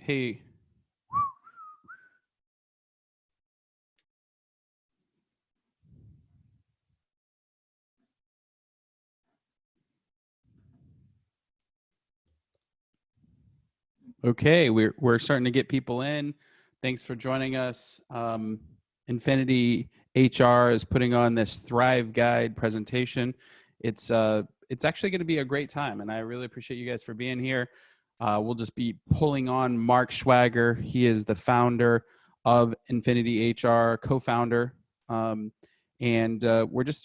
Hey. Okay, we're starting to get people in. Thanks for joining us. Infiniti HR is putting on this Thrive Guide presentation. It's actually going to be a great time, and I really appreciate you guys for being here. We'll just be pulling on Mark Schwager. He is the founder of Infiniti HR, co-founder, and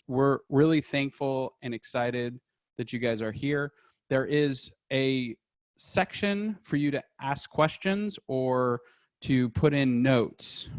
we're really thankful and excited that you guys are here. There is a section for you to ask questions or to put in notes.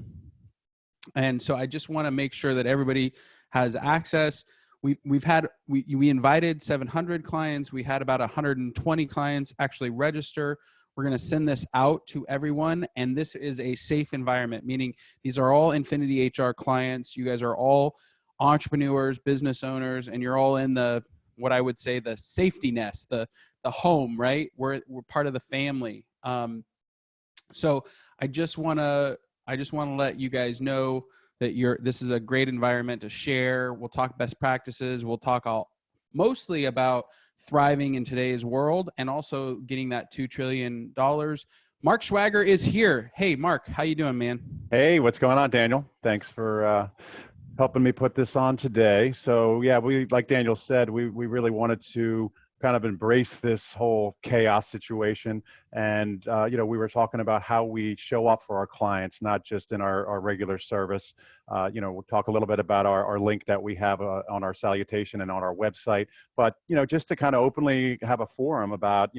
And so I just want to make sure that everybody has access. We invited 700 clients. We had about 120 clients actually register. We're going to send this out to everyone, and this is a safe environment, meaning these are all Infiniti HR clients. You guys are all entrepreneurs, business owners, and you're all in the, what I would say, the safety nest, the home, right? We're part of the family. So I just want to let you guys know that this is a great environment to share. We'll talk best practices. We'll talk mostly about thriving in today's world and also getting that $2 trillion. Mark Schwager is here. Hey, Mark, how you doing, man? Hey, what's going on, Daniel? Thanks for helping me put this on today. So yeah, like Daniel said, we really wanted to kind of embrace this whole chaos situation. And, we were talking about how we show up for our clients, not just in our regular service. We'll talk a little bit about our link that we have on our salutation and on our website. But, just to kind of openly have a forum about,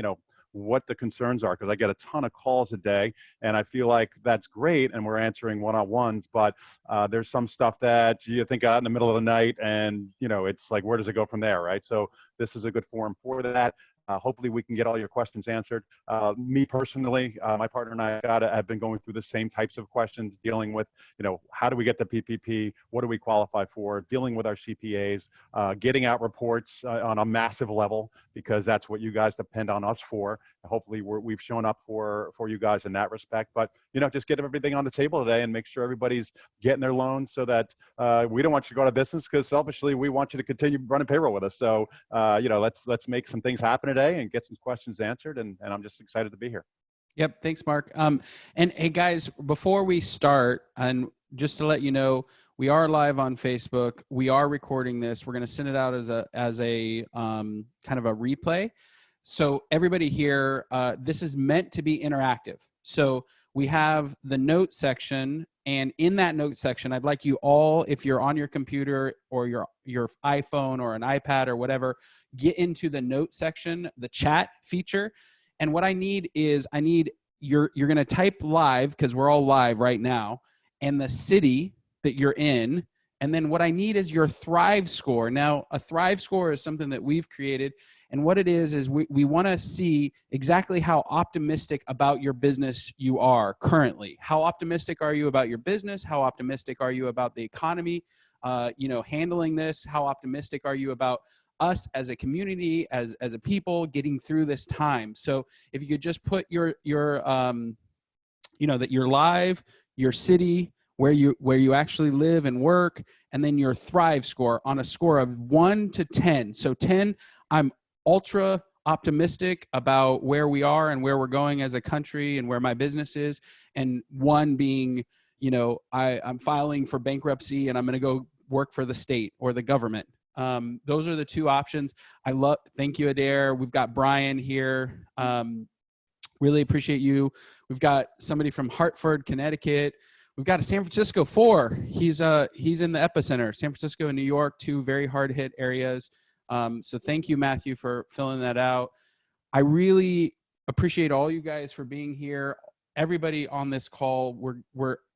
what the concerns are, because I get a ton of calls a day, and I feel like that's great, and we're answering one-on-ones, but there's some stuff that you think out in the middle of the night, and it's like, where does it go from there, right? So this is a good forum for that. Hopefully we can get all your questions answered. Me personally, my partner and I have been going through the same types of questions, dealing with, how do we get the PPP? What do we qualify for? Dealing with our CPAs, getting out reports on a massive level, because that's what you guys depend on us for. Hopefully we've shown up for you guys in that respect. But, just get everything on the table today and make sure everybody's getting their loans, so that we don't want you to go out of business, because selfishly we want you to continue running payroll with us. So, let's make some things happen today and get some questions answered. And I'm just excited to be here. Yep. Thanks, Mark. And hey, guys, before we start, and just to let you know, we are live on Facebook. We are recording this. We're going to send it out as a kind of a replay. So everybody here, this is meant to be interactive. So we have the note section, and in that note section, I'd like you all, if you're on your computer or your iPhone or an iPad or whatever, get into the note section, the chat feature. And what I need is, you're going to type live, because we're all live right now, and the city that you're in. And then what I need is your Thrive score. Now, a Thrive score is something that we've created. And what it is we want to see exactly how optimistic about your business you are currently. How optimistic are you about your business? How optimistic are you about the economy, handling this? How optimistic are you about us as a community, as a people, getting through this time? So if you could just put your that you're live, your city, where you actually live and work, and then your Thrive score on a score of 1 to 10. So 10, I'm ultra optimistic about where we are and where we're going as a country and where my business is. And 1 being, I'm filing for bankruptcy and I'm going to go work for the state or the government. Those are the 2 options. Thank you, Adair. We've got Brian here. Really appreciate you. We've got somebody from Hartford, Connecticut. We've got a San Francisco 4. He's in the epicenter. San Francisco and New York, 2 very hard hit areas. So thank you, Matthew, for filling that out. I really appreciate all you guys for being here. Everybody on this call,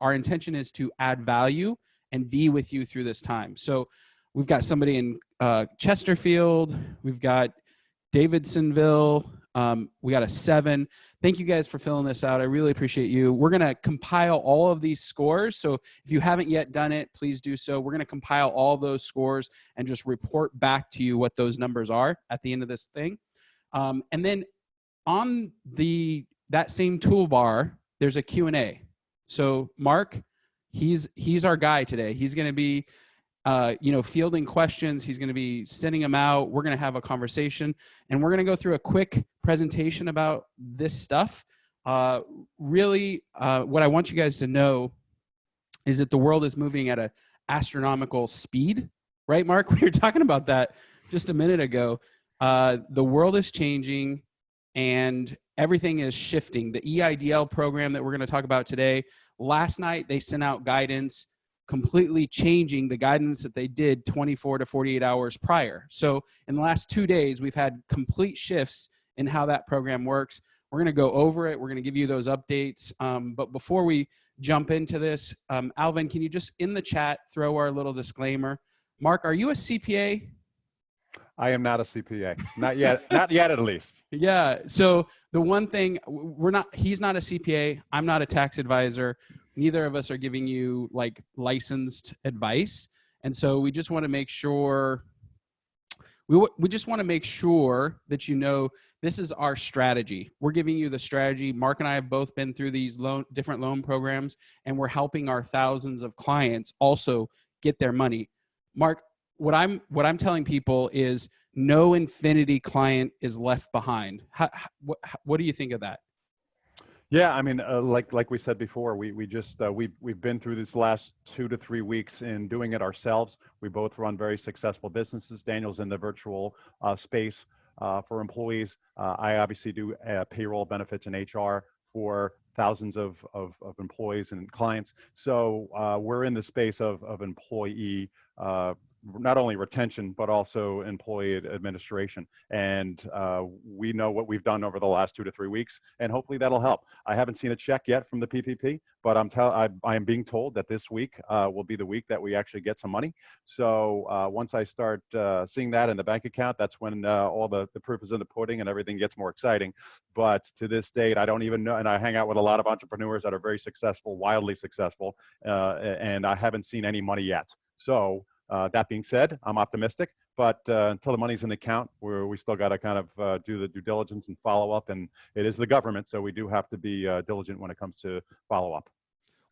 our intention is to add value and be with you through this time. So we've got somebody in Chesterfield. We've got Davidsonville. We got a 7. Thank you guys for filling this out. I really appreciate you. We're going to compile all of these scores. So if you haven't yet done it, please do so. We're going to compile all those scores and just report back to you what those numbers are at the end of this thing. And then on the that same toolbar, there's a Q&A. So Mark, he's our guy today. He's going to be fielding questions. He's going to be sending them out. We're going to have a conversation, and we're going to go through a quick presentation about this stuff. Really, what I want you guys to know is that the world is moving at an astronomical speed, right, Mark? We were talking about that just a minute ago. The world is changing and everything is shifting. The EIDL program that we're going to talk about today, last night they sent out guidance completely changing the guidance that they did 24 to 48 hours prior. So in the last 2 days, we've had complete shifts in how that program works. We're going to go over it. We're going to give you those updates. But before we jump into this, Alvin, can you just in the chat throw our little disclaimer? Mark, are you a CPA? I am not a CPA. Not yet. Not yet, at least. Yeah. So the one thing he's not a CPA. I'm not a tax advisor. Neither of us are giving you like licensed advice. And so we just want to make sure we just want to make sure that you know this is our strategy. We're giving you the strategy. Mark and I have both been through these different loan programs, and we're helping our thousands of clients also get their money. Mark, what I'm telling people is no Infiniti client is left behind. What do you think of that? Yeah, I mean, like we said before, we've been through these last 2 to 3 weeks in doing it ourselves. We both run very successful businesses. Daniel's in the virtual space for employees. I obviously do payroll, benefits, and HR for thousands of employees and clients. So we're in the space of employee not only retention, but also employee administration. And we know what we've done over the last 2 to 3 weeks, and hopefully that'll help. I haven't seen a check yet from the PPP, but I am being told that this week will be the week that we actually get some money. So once I start seeing that in the bank account, that's when all the proof is in the pudding and everything gets more exciting. But to this date, I don't even know, and I hang out with a lot of entrepreneurs that are very successful, wildly successful, and I haven't seen any money yet. So that being said, I'm optimistic, but until the money's in the account, we still got to kind of do the due diligence and follow up. And it is the government, so we do have to be diligent when it comes to follow up.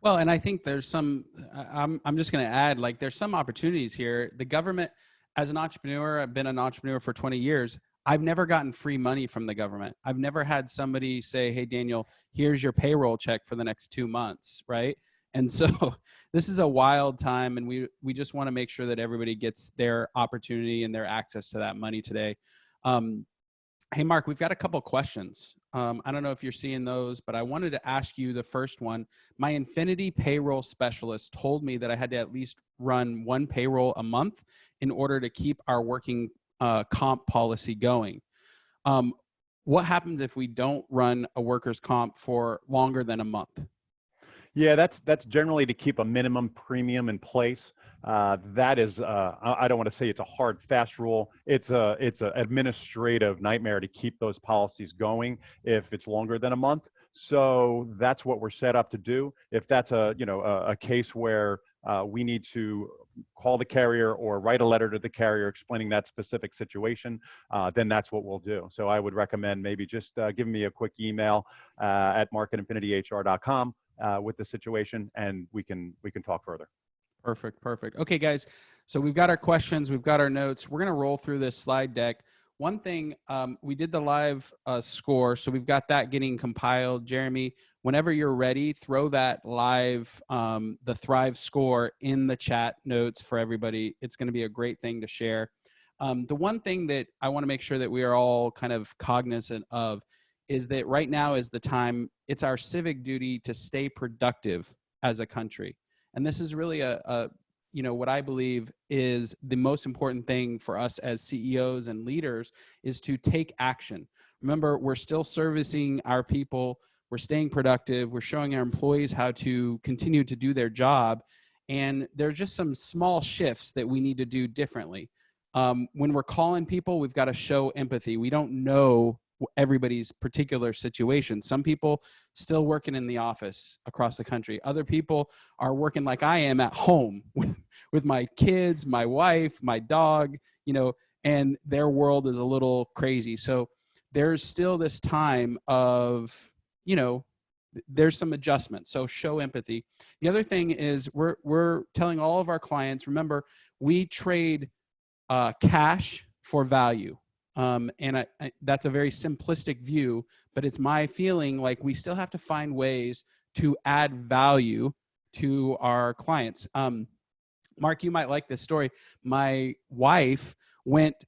Well, and I think there's some, I'm just going to add, like, there's some opportunities here. The government, as an entrepreneur, I've been an entrepreneur for 20 years. I've never gotten free money from the government. I've never had somebody say, hey, Daniel, here's your payroll check for the next 2 months, right? And so this is a wild time, and we just want to make sure that everybody gets their opportunity and their access to that money today. Hey, Mark, we've got a couple questions. I don't know if you're seeing those, but I wanted to ask you the first one. My Infiniti payroll specialist told me that I had to at least run 1 payroll a month in order to keep our working comp policy going. What happens if we don't run a workers' comp for longer than a month? Yeah, that's generally to keep a minimum premium in place. That is, I don't want to say it's a hard, fast rule. It's an administrative nightmare to keep those policies going if it's longer than a month. So that's what we're set up to do. If that's a case where we need to call the carrier or write a letter to the carrier explaining that specific situation, then that's what we'll do. So I would recommend maybe just giving me a quick email at mark@infinitihr.com. With the situation, and we can talk further. Perfect. Okay, guys. So we've got our questions, we've got our notes. We're going to roll through this slide deck. One thing, we did the live score, so we've got that getting compiled. Jeremy, whenever you're ready, throw that live, the Thrive score in the chat notes for everybody. It's going to be a great thing to share. The one thing that I want to make sure that we are all kind of cognizant of is that right now is the time, it's our civic duty to stay productive as a country. And this is really what I believe is the most important thing for us as CEOs and leaders is to take action. Remember, we're still servicing our people, we're staying productive, we're showing our employees how to continue to do their job, and there's just some small shifts that we need to do differently. When we're calling people, we've got to show empathy. We don't know everybody's particular situation. Some people still working in the office across the country. Other people are working like I am at home with my kids, my wife, my dog, and their world is a little crazy. So there's still this time of you know, there's some adjustments. So show empathy. The other thing is we're telling all of our clients, remember, we trade cash for value. And that's a very simplistic view, but it's my feeling like we still have to find ways to add value to our clients. Mark, you might like this story. My wife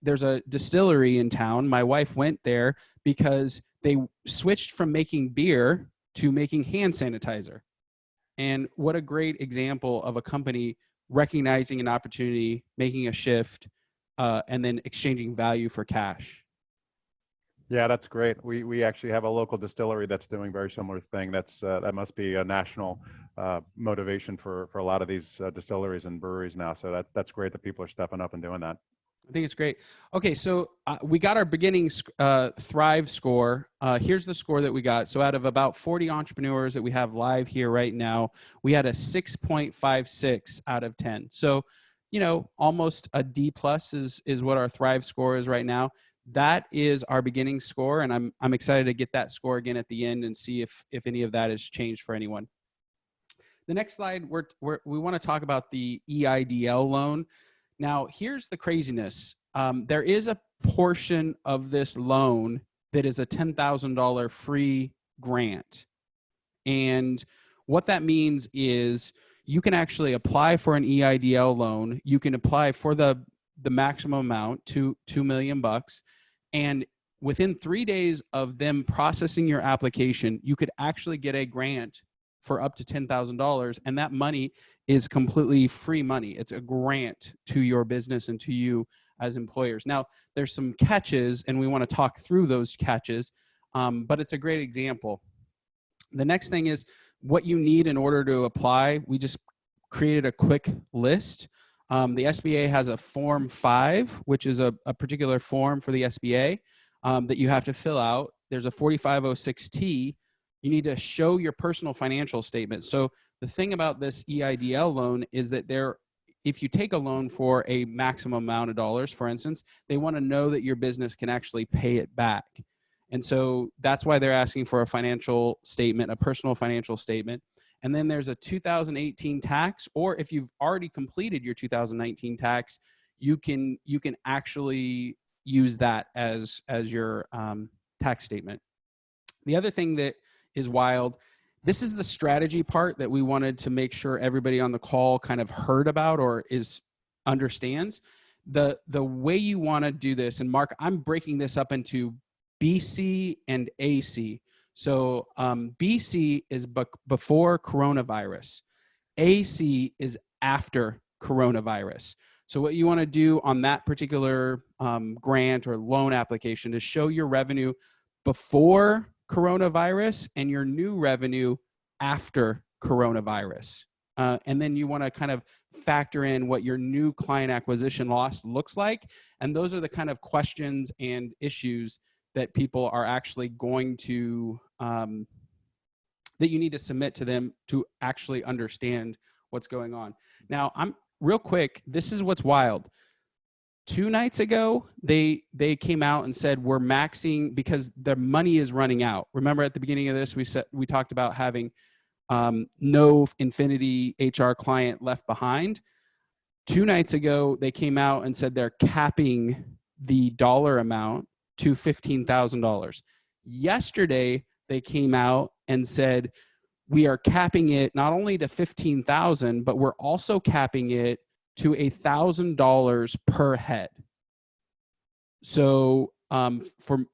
there's a distillery in town. My wife went there because they switched from making beer to making hand sanitizer. And what a great example of a company recognizing an opportunity, making a shift, and then exchanging value for cash. Yeah, that's great. We actually have a local distillery that's doing very similar thing. That must be a national motivation for a lot of these distilleries and breweries now. So that's great that people are stepping up and doing that. I think it's great. Okay, so we got our beginning Thrive score. Here's the score that we got. So out of about 40 entrepreneurs that we have live here right now, we had a 6.56 out of 10. So, almost a D plus is what our Thrive score is right now. That is our beginning score, and I'm excited to get that score again at the end and see if any of that has changed for anyone. The next slide, we want to talk about the EIDL loan. Now, here's the craziness. There is a portion of this loan that is a $10,000 free grant. And what that means is you can actually apply for an EIDL loan. You can apply for the maximum amount, $2 million. And within 3 days of them processing your application, you could actually get a grant for up to $10,000. And that money is completely free money. It's a grant to your business and to you as employers. Now, there's some catches, and we want to talk through those catches, but it's a great example. The next thing is what you need in order to apply. We just created a quick list. The SBA has a Form 5, which is a particular form for the SBA that you have to fill out. There's a 4506T. You need to show your personal financial statement. So the thing about this EIDL loan is that if you take a loan for a maximum amount of dollars, for instance, they want to know that your business can actually pay it back. And so that's why they're asking for a financial statement, a personal financial statement. And then there's a 2018 tax, or if you've already completed your 2019 tax, you can actually use that as your tax statement. The other thing that is wild, this is the strategy part that we wanted to make sure everybody on the call kind of heard about or understands. The way you want to do this, and Mark, I'm breaking this up into BC and AC. So BC is before coronavirus. AC is after coronavirus. So what you want to do on that particular grant or loan application is show your revenue before coronavirus and your new revenue after coronavirus. And then you want to kind of factor in what your new client acquisition loss looks like. And those are the kind of questions and issues that people are actually going to, that you need to submit to them to actually understand what's going on. Now, real quick, this is what's wild. 2 nights ago, they came out and said we're maxing because their money is running out. Remember at the beginning of this, we talked about having no Infiniti HR client left behind. 2 nights ago, they came out and said they're capping the dollar amount to $15,000. Yesterday, they came out and said we are capping it not only to $15,000, but we're also capping it to $1,000 per head. So for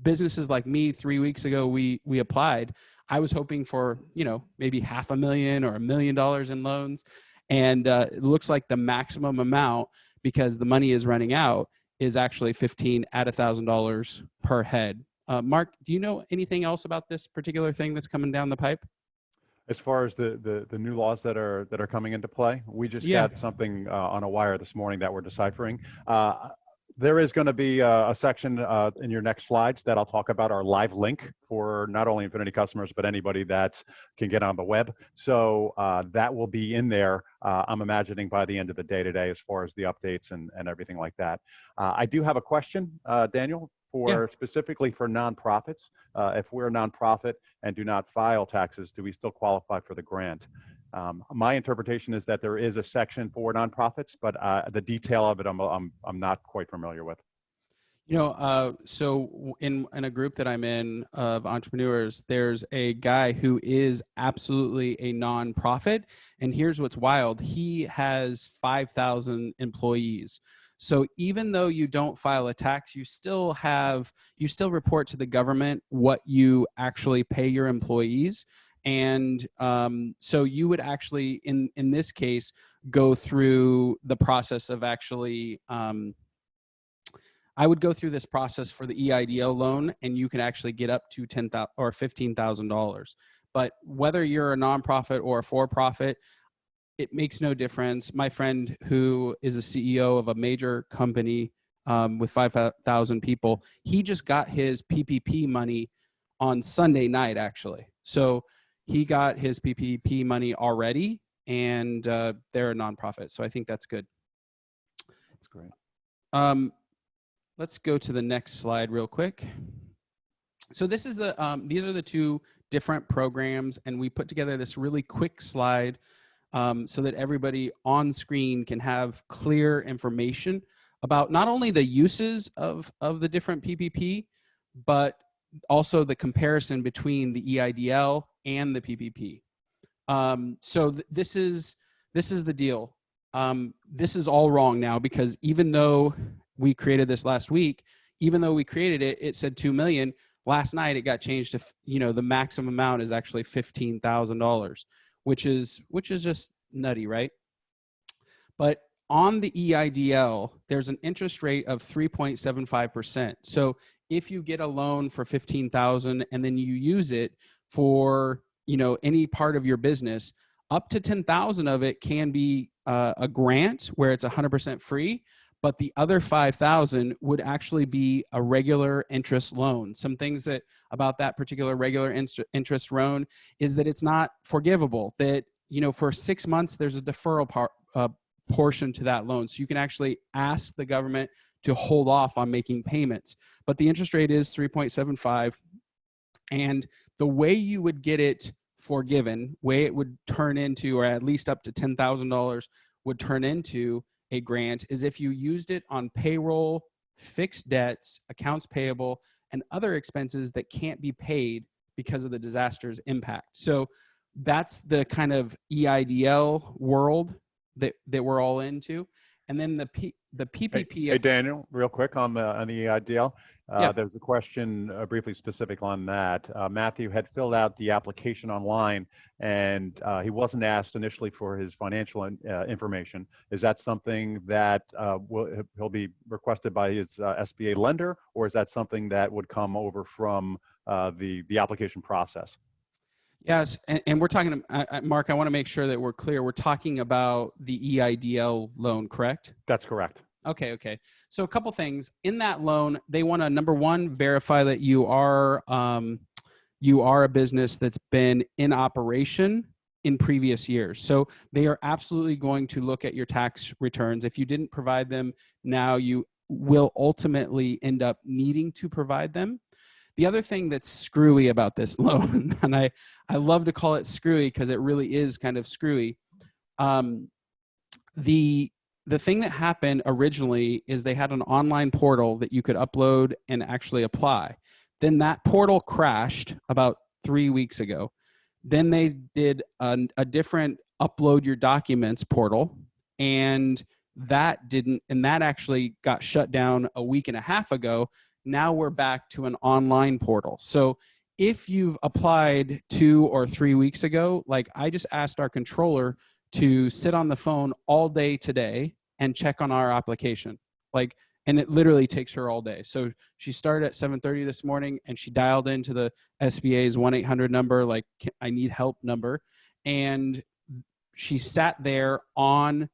businesses like me, 3 weeks ago, we applied. I was hoping for, maybe $500,000 or $1 million in loans. And it looks like the maximum amount, because the money is running out, is actually $15,000 at $1,000 per head. Mark, do you know anything else about this particular thing that's coming down the pipe? As far as the new laws that are coming into play, we just got something on a wire this morning that we're deciphering. There is going to be a section in your next slides that I'll talk about our live link for not only Infiniti customers, but anybody that can get on the web. So that will be in there, I'm imagining, by the end of the day today, as far as the updates and everything like that. I do have a question, Daniel. Yeah. for specifically for nonprofits. If we're a nonprofit and do not file taxes, do we still qualify for the grant? My interpretation is that there is a section for nonprofits, but the detail of it, I'm not quite familiar with. So in a group that I'm in of entrepreneurs, there's a guy who is absolutely a nonprofit, and here's what's wild: he has 5,000 employees. So even though you don't file a tax, you still report to the government what you actually pay your employees. And so you would actually, in this case, go through the process of actually. I would go through this process for the EIDL loan, and you can actually get up to $10,000 or $15,000. But whether you're a nonprofit or a for-profit, it makes no difference. My friend, who is a CEO of a major company with 5,000 people, he just got his PPP money on Sunday night, actually. So he got his PPP money already, and they're a nonprofit. So I think that's good. That's great. Let's go to the next slide real quick. So this is these are the two different programs, and we put together this really quick slide so that everybody on screen can have clear information about not only the uses of the different PPP, but also the comparison between the EIDL and the PPP. So this is the deal. This is all wrong now, because even though we created this last week, even though we created it, it said 2 million. Last night it got changed to, the maximum amount is actually $15,000, which is just nutty, right? But on the EIDL, there's an interest rate of 3.75%. So if you get a loan for $15,000 and then you use it for, any part of your business, up to 10,000 of it can be a grant where it's 100% free. But the other 5,000 would actually be a regular interest loan. Some things about that particular regular interest loan is that it's not forgivable. That, for 6 months there's a deferral portion to that loan, so you can actually ask the government to hold off on making payments. But the interest rate is 3.75, and the way you would get it forgiven, way it would turn into, or at least up to $10,000 would turn into a grant, is if you used it on payroll, fixed debts, accounts payable, and other expenses that can't be paid because of the disaster's impact. So that's the kind of EIDL world that we're all into. And then the PPP. Hey, Daniel, real quick on the EIDL. Yeah. There's a question briefly specific on that. Matthew had filled out the application online, and he wasn't asked initially for his financial information. Is that something that he'll be requested by his SBA lender, or is that something that would come over from the application process? Yes, and we're talking, Mark, I want to make sure that we're clear. We're talking about the EIDL loan, correct? That's correct. Okay. So a couple things. In that loan, they want to, number one, verify that you are a business that's been in operation in previous years. So they are absolutely going to look at your tax returns. If you didn't provide them now, you will ultimately end up needing to provide them. The other thing that's screwy about this loan, and I love to call it screwy because it really is kind of screwy. The thing that happened originally is they had an online portal that you could upload and actually apply. Then that portal crashed about 3 weeks ago. Then they did a different upload your documents portal, and that actually got shut down a week and a half ago. Now we're back to an online portal. So if you've applied 2 or 3 weeks ago, like I just asked our controller to sit on the phone all day today and check on our application. And it literally takes her all day. So she started at 7:30 this morning, and she dialed into the SBA's 1-800 number, like I need help number. And she sat there on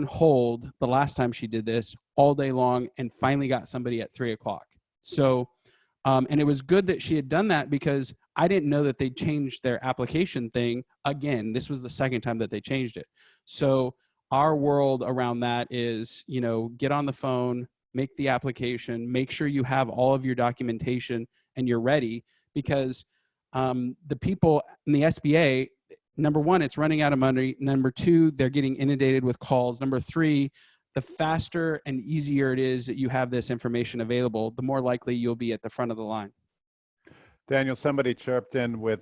hold the last time she did this all day long, and finally got somebody at 3:00. So, and it was good that she had done that, because I didn't know that they changed their application thing again. This was the second time that they changed it. So our world around that is, get on the phone, make the application, make sure you have all of your documentation and you're ready, because the people in the SBA, number one, it's running out of money. Number two, they're getting inundated with calls. Number three, the faster and easier it is that you have this information available, the more likely you'll be at the front of the line. Daniel, somebody chirped in with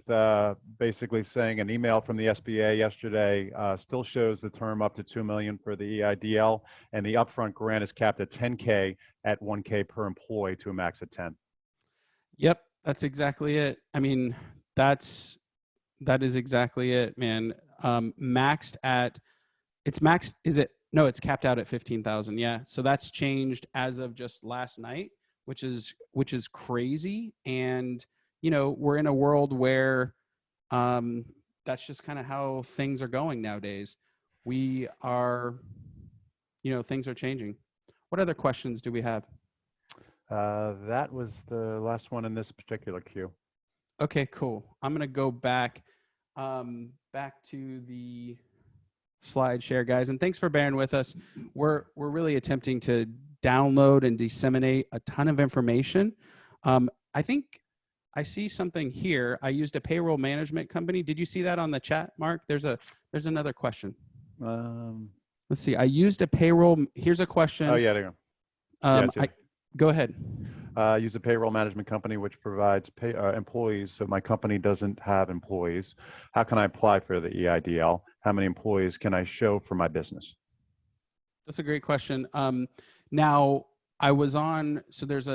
basically saying an email from the SBA yesterday still shows the term up to $2 million for the EIDL, and the upfront grant is capped at $10K at $1K per employee to a max of 10. Yep, that's exactly it. I mean, that is exactly it, man. Maxed at, it's maxed, is it? No, it's capped out at 15,000. Yeah. So that's changed as of just last night, which is crazy. And, you know, we're in a world where that's just kind of how things are going nowadays. We are, you know, things are changing. What other questions do we have? That was the last one in this particular queue. Okay, cool. I'm going to go back to the slide share, guys, and thanks for bearing with us. We're really attempting to download and disseminate a ton of information. I think I see something here. I used a payroll management company. Did you see that on the chat, Mark? There's another question. Let's see. I used a payroll. Here's a question. Oh yeah, there you go. Go ahead. Use a payroll management company which provides employees. So my company doesn't have employees. How can I apply for the EIDL? How many employees can I show for my business? That's a great question. Now I was on, so there's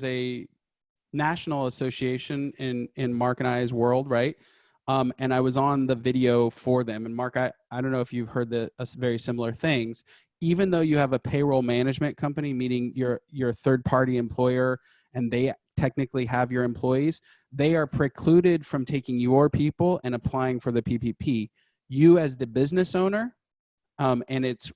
a national association in Mark and I's world, right? And I was on the video for them. And Mark, I don't know if you've heard very similar things. Even though you have a payroll management company, meaning your third-party employer, and they technically have your employees, they are precluded from taking your people and applying for the PPP. You as the business owner, and it's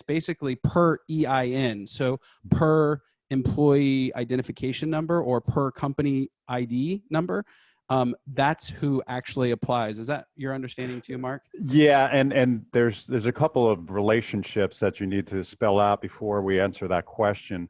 basically per EIN, so per employee identification number or per company ID number. That's who actually applies. Is that your understanding too, Mark? Yeah, and there's a couple of relationships that you need to spell out before we answer that question.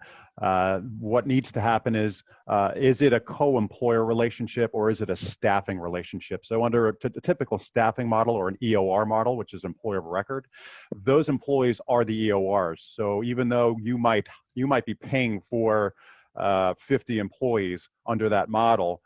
What needs to happen is it a co-employer relationship or is it a staffing relationship? So under a typical staffing model or an EOR model, which is employer of record, those employees are the EORs. So even though you might be paying for 50 employees under that model,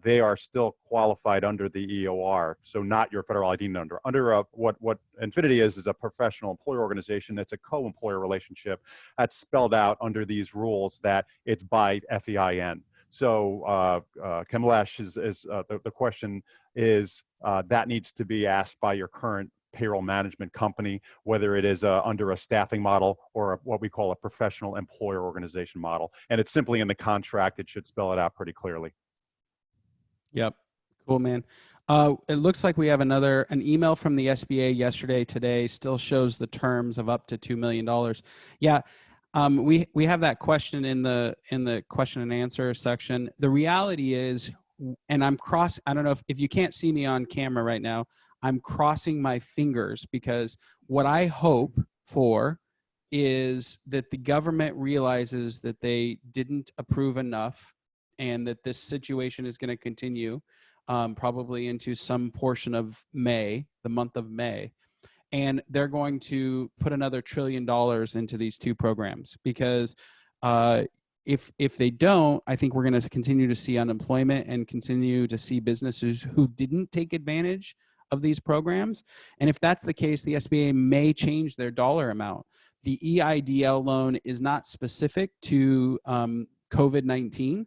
they are still qualified under the EOR, so not your federal ID number. Under what Infiniti is a professional employer organization. It's a co-employer relationship that's spelled out under these rules that it's by FEIN. So Kamlesh is the question is that needs to be asked by your current payroll management company, whether it is under a staffing model or what we call a professional employer organization model. And it's simply in the contract. It should spell it out pretty clearly. Yep. Cool, man. It looks like we have an email from the SBA yesterday, today, still shows the terms of up to $2 million. Yeah. We have that question in the question and answer section. The reality is, and I don't know if you can't see me on camera right now, I'm crossing my fingers because what I hope for is that the government realizes that they didn't approve enough and that this situation is going to continue probably into some portion of May, the month of May. And they're going to put another $1 trillion into these two programs because if they don't, I think we're going to continue to see unemployment and continue to see businesses who didn't take advantage of these programs. And if that's the case, the SBA may change their dollar amount. The EIDL loan is not specific to COVID-19.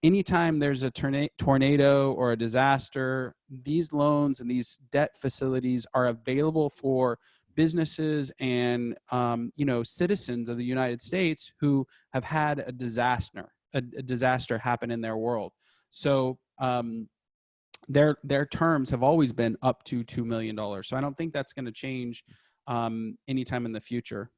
Anytime there's a tornado or a disaster, these loans and these debt facilities are available for businesses and citizens of the United States who have had a disaster happen in their world. So their terms have always been up to $2 million. So I don't think that's going to change anytime in the future.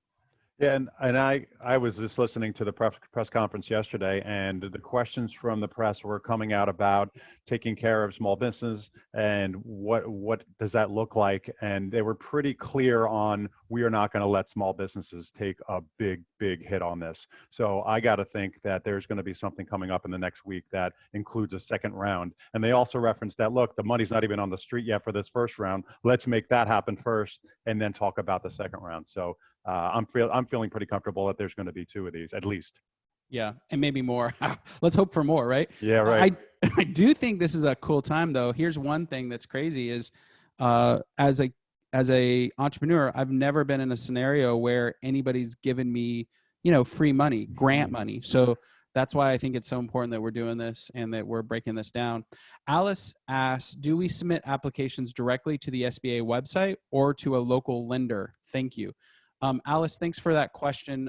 Yeah, and I was just listening to the press conference yesterday, and the questions from the press were coming out about taking care of small business and what does that look like, and they were pretty clear on we are not going to let small businesses take a big hit on this. So I got to think that there's going to be something coming up in the next week that includes a second round, and they also referenced that look, the money's not even on the street yet for this first round. Let's make that happen first, and then talk about the second round. So I'm feeling pretty comfortable that there's going to be two of these at least. Yeah, and maybe more. Let's hope for more, right? Yeah, right. I I do think this is a cool time though. Here's one thing that's crazy is as a entrepreneur, I've never been in a scenario where anybody's given me, free money, grant money. So that's why I think it's so important that we're doing this and that we're breaking this down. Alice asks, do we submit applications directly to the SBA website or to a local lender? Thank you. Alice, thanks for that question.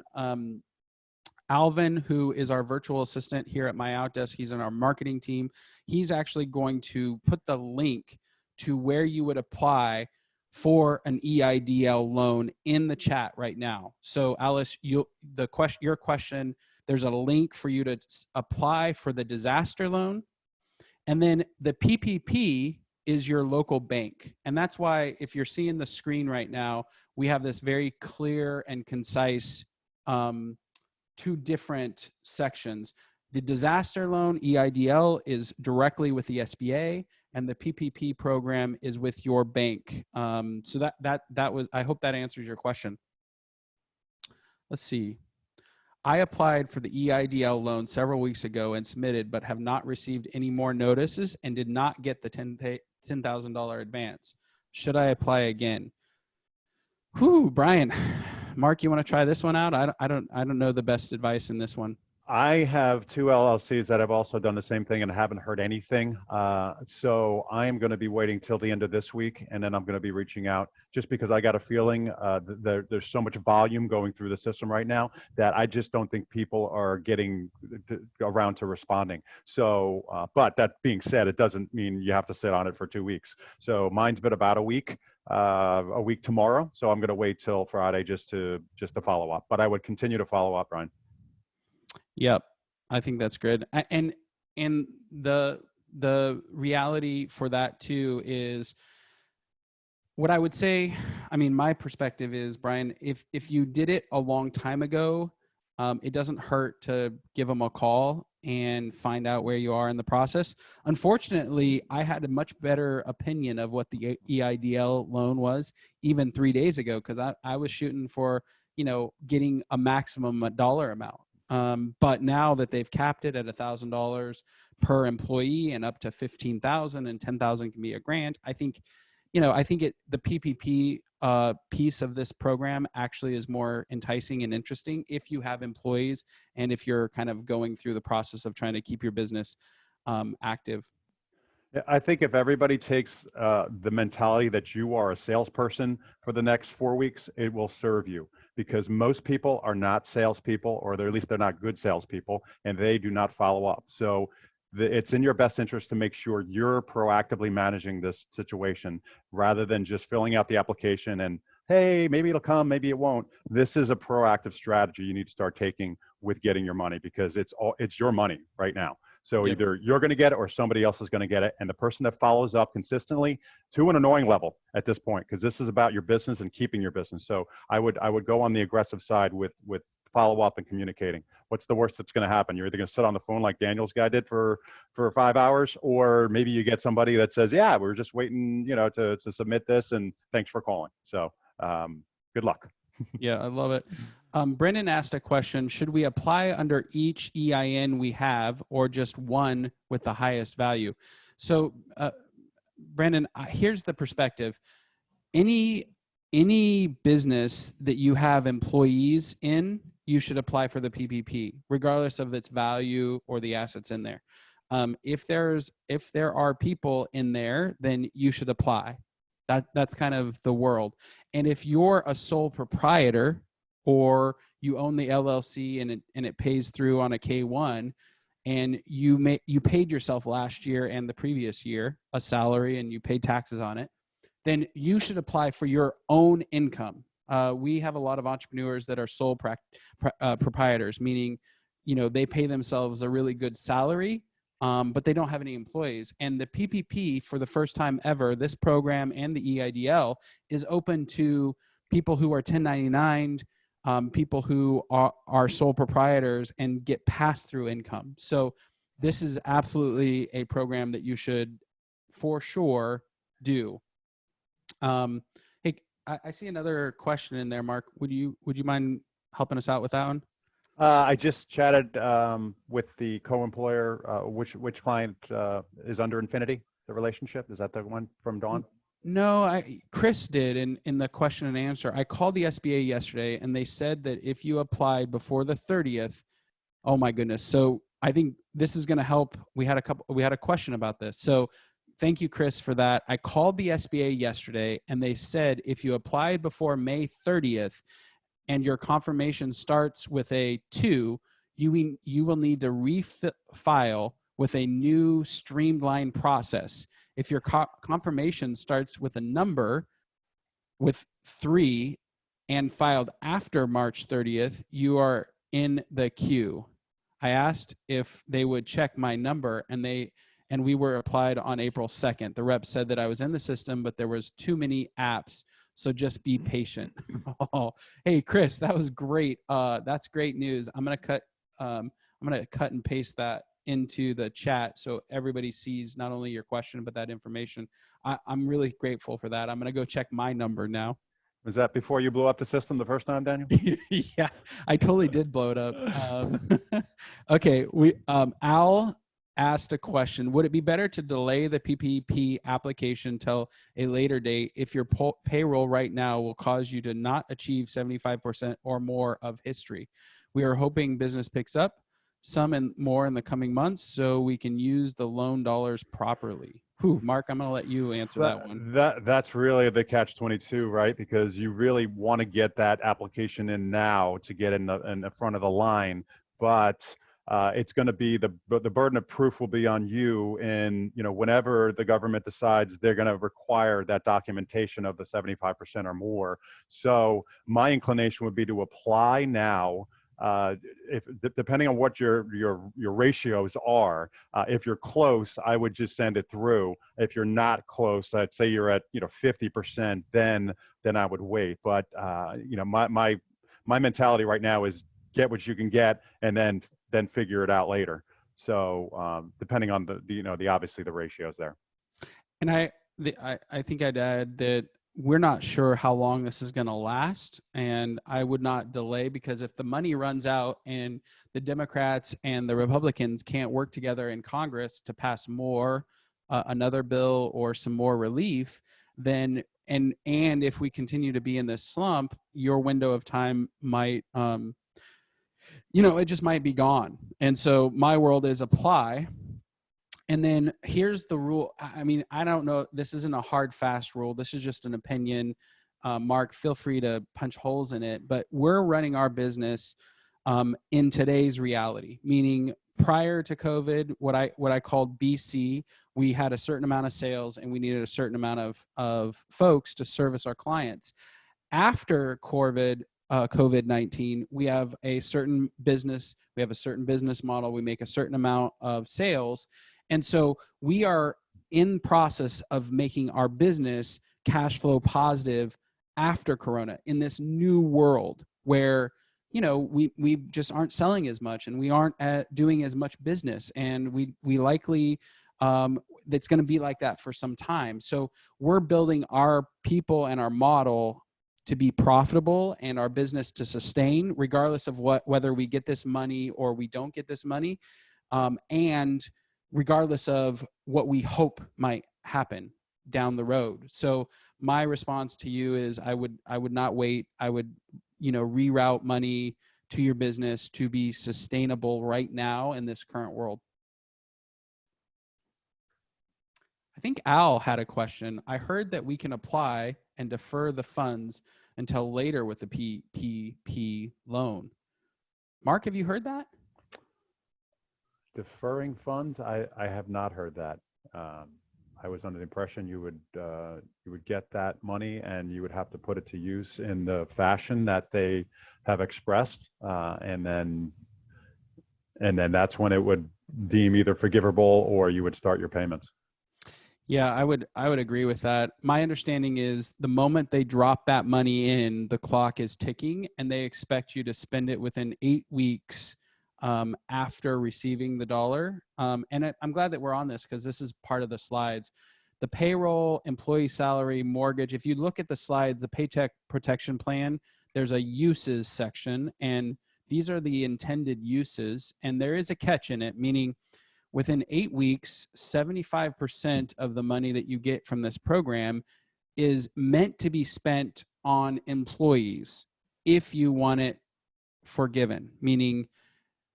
Alvin, who is our virtual assistant here at My Outdesk, he's in our marketing team. He's actually going to put the link to where you would apply for an EIDL loan in the chat right now. So Alice, your question, there's a link for you to apply for the disaster loan. And then the PPP is your local bank. And that's why if you're seeing the screen right now, we have this very clear and concise two different sections. The disaster loan, EIDL, is directly with the SBA, and the PPP program is with your bank. So that was, I hope that answers your question. Let's see. I applied for the EIDL loan several weeks ago and submitted, but have not received any more notices and did not get the $10,000 advance. Should I apply again? Whew, Brian. Mark, you want to try this one out? I don't know the best advice in this one. I have two LLCs that have also done the same thing and haven't heard anything. So I am going to be waiting till the end of this week, and then I'm going to be reaching out just because I got a feeling there's so much volume going through the system right now that I just don't think people are getting around to responding. So, but that being said, it doesn't mean you have to sit on it for 2 weeks. So mine's been about a week tomorrow. So I'm going to wait till Friday just to follow up. But I would continue to follow up, Ryan. Yep, I think that's good. And the reality for that too is what I would say. I mean, my perspective is, Brian, if you did it a long time ago, it doesn't hurt to give them a call and find out where you are in the process. Unfortunately, I had a much better opinion of what the EIDL loan was even 3 days ago because I was shooting for, getting a maximum dollar amount. But now that they've capped it at $1,000 per employee and up to 15,000 and 10,000 can be a grant, I think, the PPP piece of this program actually is more enticing and interesting if you have employees and if you're kind of going through the process of trying to keep your business active. I think if everybody takes the mentality that you are a salesperson for the next 4 weeks, it will serve you because most people are not salespeople, or at least they're not good salespeople, and they do not follow up. So it's in your best interest to make sure you're proactively managing this situation rather than just filling out the application and, hey, maybe it'll come, maybe it won't. This is a proactive strategy you need to start taking with getting your money because it's your money right now. So Yep. either you're going to get it or somebody else is going to get it. And the person that follows up consistently to an annoying level at this point, because this is about your business and keeping your business. So I would go on the aggressive side with follow up and communicating. What's the worst that's going to happen? You're either going to sit on the phone like Daniel's guy did for 5 hours, or maybe you get somebody that says, yeah, we're just waiting, to submit this and thanks for calling. So good luck. Yeah, I love it. Brendan asked a question, should we apply under each EIN we have or just one with the highest value? So Brendan, here's the perspective. Any business that you have employees in, you should apply for the PPP, regardless of its value or the assets in there. If there are people in there, then you should apply. That's kind of the world. And if you're a sole proprietor or you own the LLC and it pays through on a K-1, and you paid yourself last year and the previous year a salary and you paid taxes on it, then you should apply for your own income. we have a lot of entrepreneurs that are sole proprietors, meaning, they pay themselves a really good salary, but they don't have any employees. And the PPP, for the first time ever, this program and the EIDL is open to people who are 1099, people who are sole proprietors and get pass-through income. So this is absolutely a program that you should for sure do. Hey, I see another question in there, Mark. Would you mind helping us out with that one? I just chatted with the co-employer. Which client is under Infiniti? The relationship, is that the one from Dawn? No, Chris did in the question and answer. I called the SBA yesterday, and they said that if you applied before the 30th, oh my goodness. So I think this is going to help. We had a question about this. So thank you, Chris, for that. I called the SBA yesterday, and they said if you applied before May 30th and your confirmation starts with a 2, you will need to refile with a new streamlined process. If your confirmation starts with a number with 3 and filed after March 30th, you are in the queue. I asked if they would check my number, and we were applied on April 2nd. The rep said that I was in the system, but there was too many apps, so just be patient. Oh, hey, Chris, that was great. That's great news. I'm gonna cut and paste that into the chat so everybody sees not only your question but that information. I'm really grateful for that. I'm gonna go check my number now. Was that before you blew up the system the first time, Daniel? Yeah, I totally did blow it up. Okay, Al asked a question. Would it be better to delay the PPP application till a later date if your payroll right now will cause you to not achieve 75% or more of history? We are hoping business picks up some and more in the coming months so we can use the loan dollars properly. Whew, Mark, I'm going to let you answer that one. That's really the catch-22, right? Because you really want to get that application in now to get in the front of the line, but it's going to be the burden of proof will be on you. And whenever the government decides they're going to require that documentation of the 75% or more. So my inclination would be to apply now. If depending on what your ratios are, if you're close, I would just send it through. If you're not close, I'd say you're at 50%, then I would wait. But my mentality right now is get what you can get, and then figure it out later. So depending on the obviously the ratios there. And I think I'd add that we're not sure how long this is going to last, and I would not delay, because if the money runs out and the Democrats and the Republicans can't work together in Congress to pass more another bill or some more relief, then and if we continue to be in this slump, your window of time might it just might be gone. And so my world is apply. And then here's the rule. I mean, I don't know. This isn't a hard, fast rule. This is just an opinion. Mark, feel free to punch holes in it. But we're running our business in today's reality, meaning prior to COVID, what I called BC, we had a certain amount of sales and we needed a certain amount of folks to service our clients. After COVID-19, we have a certain business. We have a certain business model. We make a certain amount of sales. And so we are in process of making our business cash flow positive after Corona in this new world where, we just aren't selling as much and we aren't doing as much business. And we likely, that's going to be like that for some time. So we're building our people and our model to be profitable and our business to sustain regardless of whether we get this money or we don't get this money. And regardless of what we hope might happen down the road. So my response to you is I would not wait. I would, reroute money to your business to be sustainable right now in this current world. I think Al had a question. I heard that we can apply and defer the funds until later with the PPP loan. Mark, have you heard that? Deferring funds? I have not heard that. I was under the impression you would get that money and you would have to put it to use in the fashion that they have expressed, and then that's when it would deem either forgivable or you would start your payments. Yeah, I would agree with that. My understanding is the moment they drop that money in, the clock is ticking, and they expect you to spend it within 8 weeks after receiving the dollar. I'm glad that we're on this because this is part of the slides. The payroll, employee salary, mortgage. If you look at the slides, the Paycheck Protection Plan, there's a uses section, and these are the intended uses, and there is a catch in it, meaning within 8 weeks, 75% of the money that you get from this program is meant to be spent on employees if you want it forgiven, meaning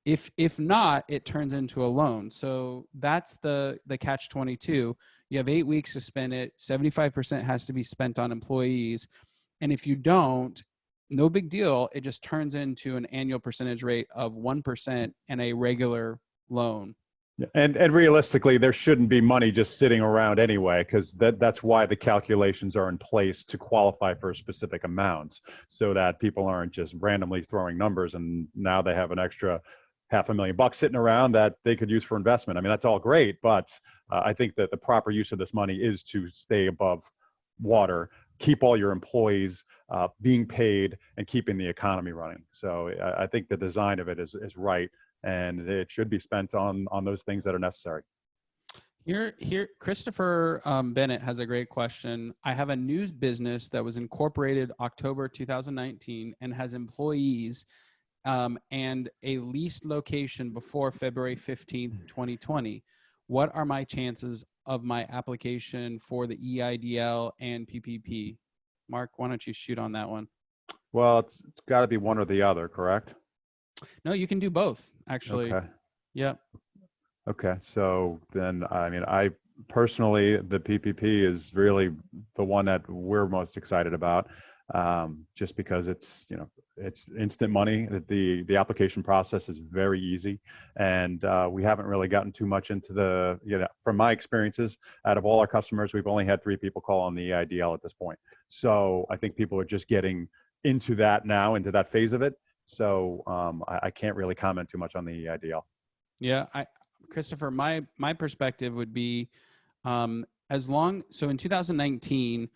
if not, it turns into a loan. So that's the catch 22. You have 8 weeks to spend it. 75% has to be spent on employees. And if you don't, no big deal. It just turns into an annual percentage rate of 1% and a regular loan. And realistically, there shouldn't be money just sitting around anyway, because that's why the calculations are in place to qualify for specific amounts, so that people aren't just randomly throwing numbers and now they have an extra $500,000 sitting around that they could use for investment. I mean, that's all great, but I think that the proper use of this money is to stay above water, keep all your employees being paid, and keeping the economy running. So I think the design of it is right, and it should be spent on those things that are necessary. Here, Christopher Bennett has a great question. I have a news business that was incorporated October 2019 and has employees and a leased location before February 15th, 2020. What are my chances of my application for the EIDL and PPP? Mark, why don't you shoot on that one? Well, it's got to be one or the other, correct? No, you can do both, actually. Okay. Yeah. Okay. So then, I mean, I personally, the PPP is really the one that we're most excited about, just because it's instant money. The application process is very easy, and we haven't really gotten too much into from my experiences, out of all our customers, we've only had 3 people call on the EIDL at this point. So I think people are just getting into that phase of it. So I can't really comment too much on the EIDL. Yeah, Christopher, my perspective would be, so in 2019,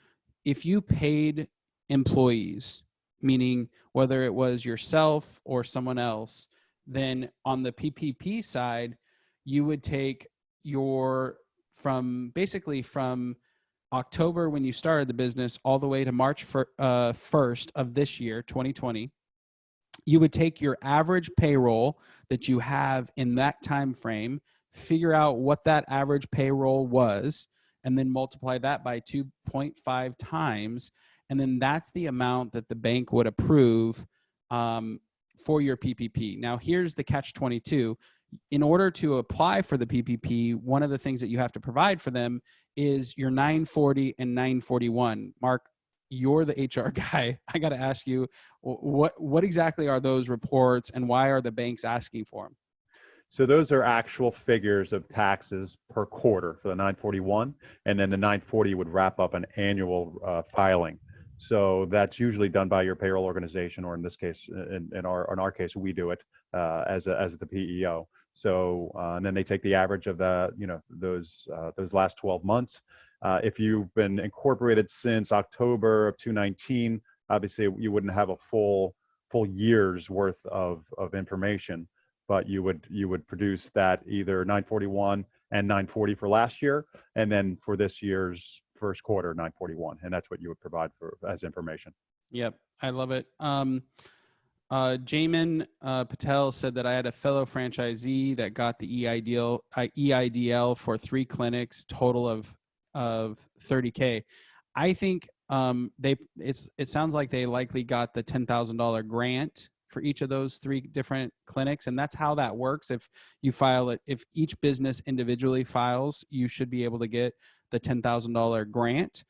if you paid employees, meaning whether it was yourself or someone else, then on the PPP side, you would take from October when you started the business all the way to March 1st of this year, 2020. You would take your average payroll that you have in that time frame, figure out what that average payroll was, and then multiply that by 2.5 times. And then that's the amount that the bank would approve for your PPP. Now, here's the catch 22. In order to apply for the PPP, one of the things that you have to provide for them is your 940 and 941. Mark, you're the HR guy. I got to ask you, what exactly are those reports and why are the banks asking for them? So those are actual figures of taxes per quarter for the 941, and then the 940 would wrap up an annual filing. So that's usually done by your payroll organization, or in this case, in our case, we do it as the PEO. So and then they take the average of those last 12 months. If you've been incorporated since October of 2019, obviously you wouldn't have a full year's worth of information, but you would produce that either 941 and 940 for last year, and then for this year's first quarter 941, and that's what you would provide as information. Yep, I love it. Jamin Patel said that I had a fellow franchisee that got the EIDL for 3 clinics, total of $30K. I think it sounds like they likely got the $10,000 grant for each of those 3 different clinics, and that's how that works. If you file it, if each business individually files, you should be able to get the $10,000 grant.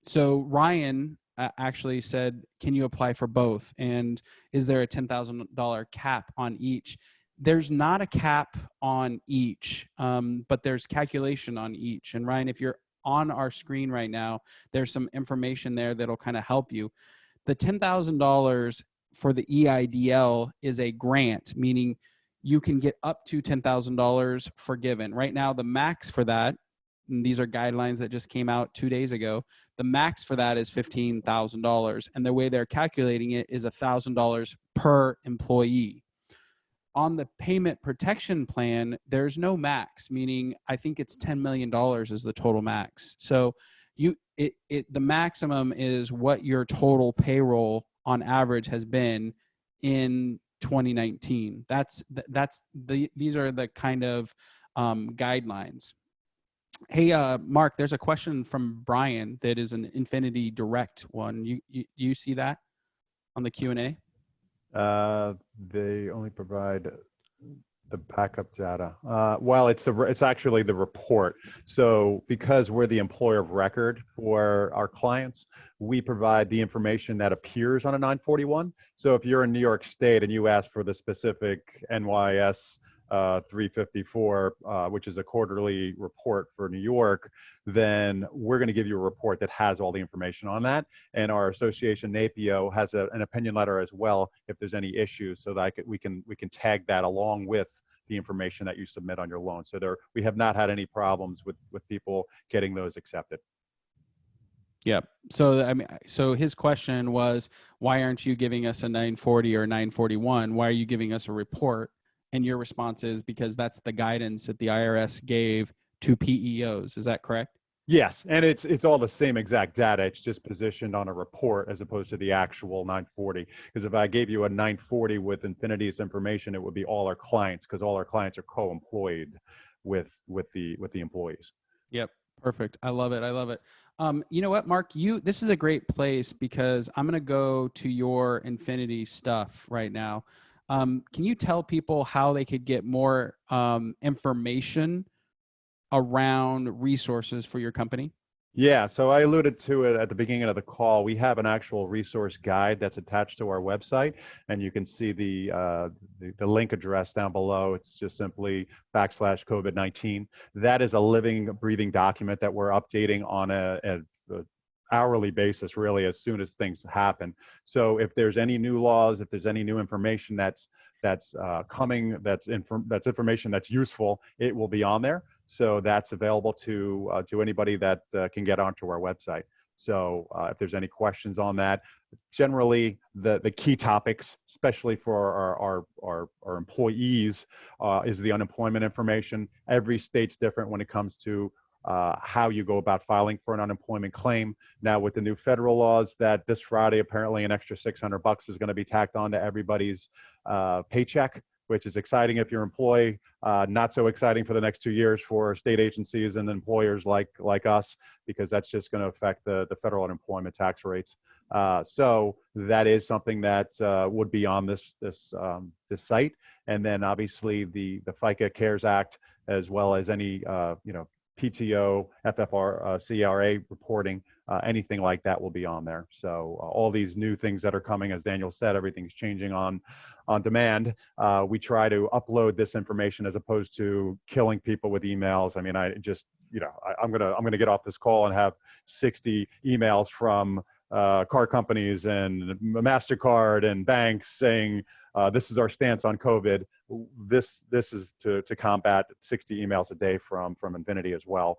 So Ryan actually said, can you apply for both? And is there a $10,000 cap on each? There's not a cap on each, but there's calculation on each. And Ryan, if you're on our screen right now, there's some information there that'll kind of help you. The $10,000 for the EIDL is a grant, meaning you can get up to $10,000 forgiven. Right now, the max for that, and these are guidelines that just came out 2 days ago, the max for that is $15,000. And the way they're calculating it is $1,000 per employee. On the payment protection plan, there's no max, meaning I think it's $10 million is the total max. So the maximum is what your total payroll on average has been in 2019. These are the kind of guidelines. Hey, Mark, there's a question from Brian that is an Infiniti direct one. You see that on the Q&A? They only provide the backup data. Well, it's actually the report. So because we're the employer of record for our clients, we provide the information that appears on a 941. So if you're in New York State and you ask for the specific NYS 354, which is a quarterly report for New York, then we're going to give you a report that has all the information on that. And our association, NAPIO, has an opinion letter as well if there's any issues, so that we can tag that along with the information that you submit on your loan. So we have not had any problems with people getting those accepted. Yep. So his question was, why aren't you giving us a 940 or 941? Why are you giving us a report? And your response is because that's the guidance that the IRS gave to PEOs. Is that correct? Yes, and it's all the same exact data. It's just positioned on a report as opposed to the actual 940. Because if I gave you a 940 with Infiniti's information, it would be all our clients, because all our clients are co-employed with the employees. Yep. Perfect. I love it. I love it. You know what, Mark? This is a great place because I'm going to go to your Infiniti stuff right now. Can you tell people how they could get more information around resources for your company? Yeah, so I alluded to it at the beginning of the call. We have an actual resource guide that's attached to our website, and you can see the link address down below. It's just simply /COVID-19. That is a living, breathing document that we're updating on a hourly basis, really, as soon as things happen. So if there's any new laws, if there's any new information that's coming, that's information that's useful, it will be on there. So that's available to anybody that can get onto our website. So if there's any questions on that, generally the key topics, especially for our employees, is the unemployment information. Every state's different when it comes to how you go about filing for an unemployment claim. Now, with the new federal laws, that this Friday, apparently an extra $600 is going to be tacked on to everybody's paycheck, which is exciting if you're an employee, not so exciting for the next 2 years for state agencies and employers like us, because that's just going to affect the federal unemployment tax rates. So that is something that would be on this site. And then obviously the FICA CARES Act, as well as any PTO, FFR, CRA reporting, anything like that will be on there. So all these new things that are coming, as Daniel said, everything's changing on demand. We try to upload this information as opposed to killing people with emails. I mean, I'm gonna get off this call and have 60 emails from car companies and MasterCard and banks saying, this is our stance on COVID. This is to combat 60 emails a day from Infiniti as well.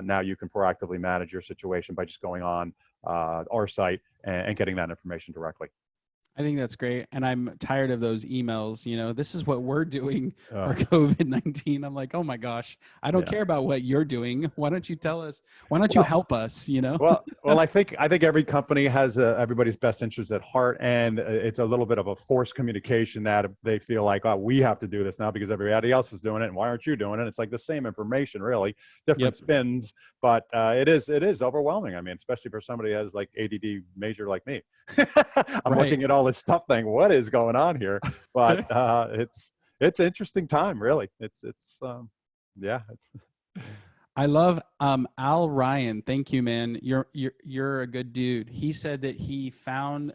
Now you can proactively manage your situation by just going on our site and getting that information directly. I think that's great. And I'm tired of those emails. This is what we're doing for COVID-19. I'm like, oh my gosh, I don't care about what you're doing. Why don't you tell us? Why don't you help us? Well, I think every company has everybody's best interest at heart, and it's a little bit of a forced communication that they feel like, oh, we have to do this now because everybody else is doing it, and why aren't you doing it? It's like the same information, really, different spins, but it is overwhelming. I mean, especially for somebody who has like ADD major like me. I'm looking at all this stuff thing, what is going on here? But it's an interesting time, really. It's I love Al Ryan. Thank you, man. You're a good dude. He said that he found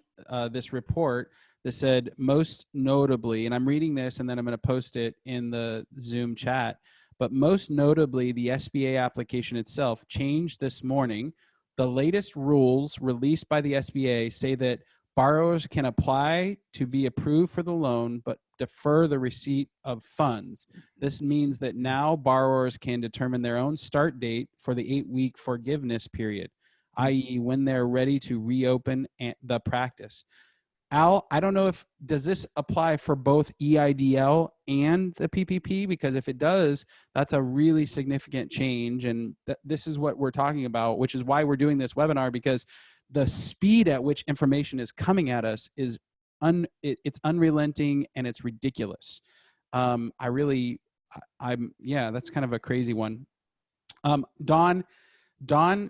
this report that said, most notably, and I'm reading this and then I'm going to post it in the Zoom chat, but most notably, the SBA application itself changed this morning. The latest rules released by the SBA say that borrowers can apply to be approved for the loan, but defer the receipt of funds. This means that now borrowers can determine their own start date for the 8-week forgiveness period, i.e., when they're ready to reopen the practice. Al, I don't know if, does this apply for both EIDL and the PPP? Because if it does, that's a really significant change. And this is what we're talking about, which is why we're doing this webinar, because the speed at which information is coming at us is it's unrelenting and it's ridiculous. I'm yeah, that's kind of a crazy one. Dawn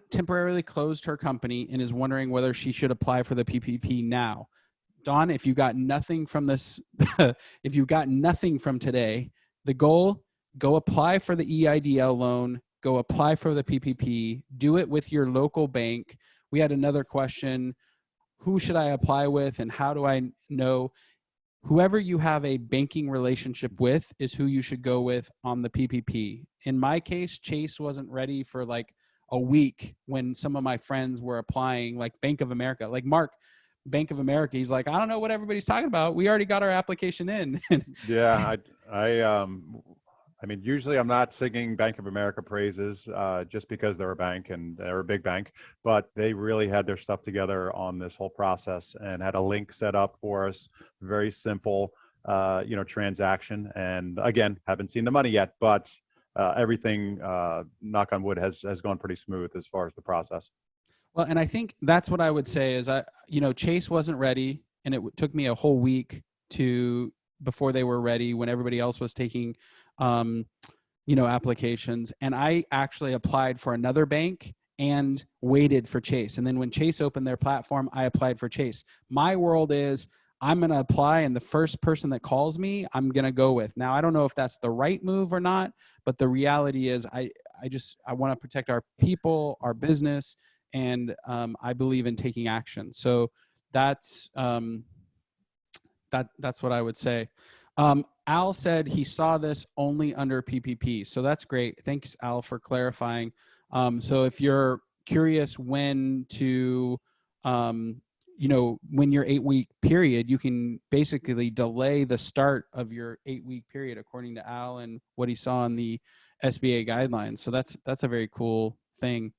temporarily closed her company and is wondering whether she should apply for the PPP now. Dawn, if you got nothing from this, if you got nothing from today, the goal, go apply for the EIDL loan, go apply for the PPP, do it with your local bank. We had another question, who should I apply with and how do I know? Whoever you have a banking relationship with is who you should go with on the PPP. In my case, Chase wasn't ready for like a week when some of my friends were applying, like Bank of America, like Mark, Bank of America. He's like, I don't know what everybody's talking about. We already got our application in. Yeah, I mean, usually I'm not singing Bank of America praises just because they're a bank and they're a big bank, but they really had their stuff together on this whole process and had a link set up for us. Very simple, transaction. And again, haven't seen the money yet, but everything, knock on wood, has gone pretty smooth as far as the process. Well, and I think that's what I would say is Chase wasn't ready, and it took me a whole week before they were ready when everybody else was taking, applications. And I actually applied for another bank and waited for Chase. And then when Chase opened their platform, I applied for Chase. My world is I'm going to apply, and the first person that calls me, I'm going to go with. Now, I don't know if that's the right move or not, but the reality is I want to protect our people, our business, and I believe in taking action. So that's what I would say. Al said he saw this only under PPP. So that's great. Thanks, Al, for clarifying. So if you're curious when to, when your 8-week period, you can basically delay the start of your 8-week period according to Al and what he saw in the SBA guidelines. So that's a very cool thing.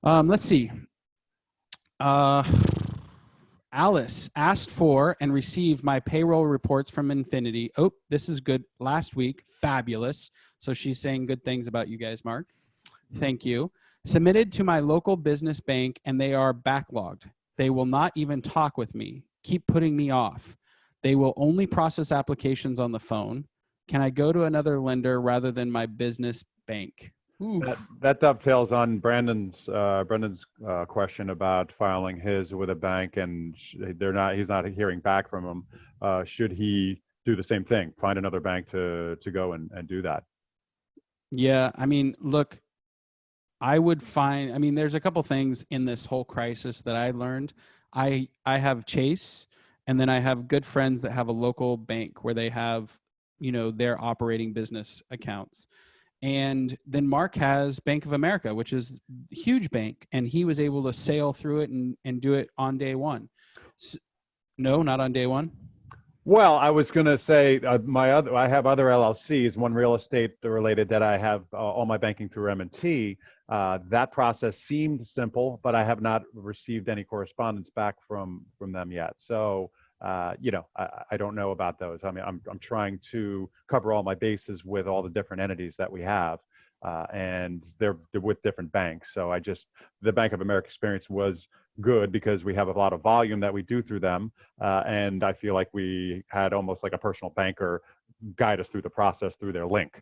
Let's see. Alice asked for and received my payroll reports from Infiniti. Oh, this is good. Last week, fabulous. So she's saying good things about you guys, Mark. Thank you. Submitted to my local business bank, and they are backlogged. They will not even talk with me. Keep putting me off. They will only process applications on the phone. Can I go to another lender rather than my business bank? That dovetails on Brendan's question about filing his with a bank, and he's not hearing back from them. Should he do the same thing, find another bank to go and do that? Yeah, I mean, look, there's a couple things in this whole crisis that I learned. I have Chase, and then I have good friends that have a local bank where they have, their operating business accounts. And then Mark has Bank of America, which is a huge bank, and he was able to sail through it and do it on day one. So, no, not on day one. Well, I was going to say I have other LLCs, one real estate related that I have all my banking through M&T. That process seemed simple, but I have not received any correspondence back from them yet. So, I don't know about those. I mean, I'm trying to cover all my bases with all the different entities that we have, and they're with different banks. So the Bank of America experience was good because we have a lot of volume that we do through them, and I feel like we had almost like a personal banker guide us through the process through their link.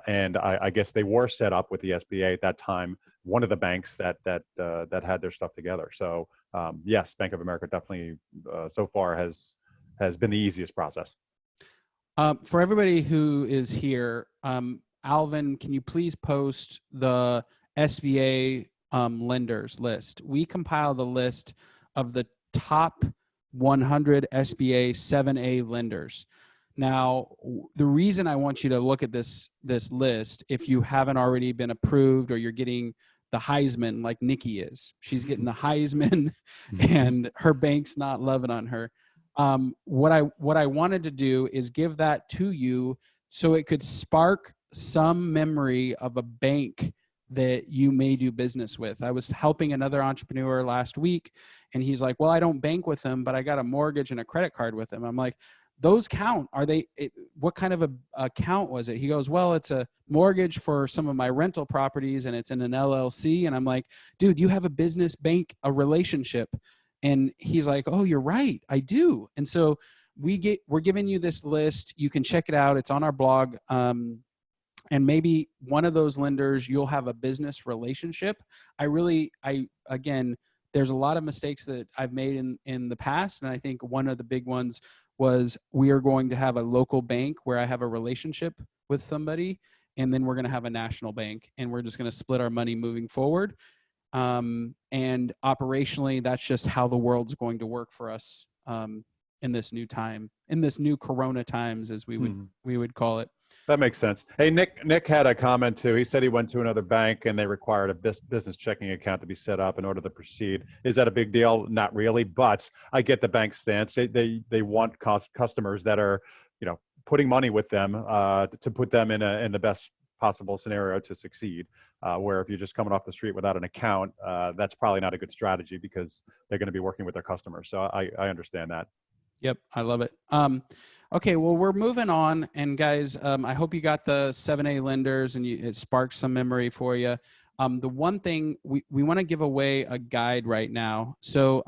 And I guess they were set up with the SBA at that time, one of the banks that had their stuff together. So yes, Bank of America definitely so far has been the easiest process. For everybody who is here, Alvin, can you please post the SBA lenders list? We compile the list of the top 100 SBA 7A lenders. Now, the reason I want you to look at this list, if you haven't already been approved or you're getting the Heisman like Nikki is, she's getting the Heisman and her bank's not loving on her. What I wanted to do is give that to you so it could spark some memory of a bank that you may do business with. I was helping another entrepreneur last week, and he's like, well, I don't bank with them, but I got a mortgage and a credit card with them. I'm like, those count. Are they, what kind of a account was it? He goes, well, it's a mortgage for some of my rental properties and it's in an LLC. And I'm like, dude, you have a business bank, a relationship. And he's like, oh, you're right, I do. And so we're giving you this list. You can check it out. It's on our blog. And maybe one of those lenders, you'll have a business relationship. Again, there's a lot of mistakes that I've made in the past. And I think one of the big ones was we are going to have a local bank where I have a relationship with somebody, and then we're going to have a national bank, and we're just going to split our money moving forward. And operationally, that's just how the world's going to work for us in this new time, in this new Corona times, as we would call it. That makes sense. Hey, Nick had a comment too. He said he went to another bank and they required a business checking account to be set up in order to proceed. Is that a big deal? Not really, but I get the bank stance. They want customers that are, putting money with them to put them in the best possible scenario to succeed. Where if you're just coming off the street without an account, that's probably not a good strategy because they're going to be working with their customers. So I understand that. Yep, I love it. Okay, well, we're moving on. And guys, I hope you got the 7A lenders and it sparked some memory for you. The one thing we want to give away a guide right now. So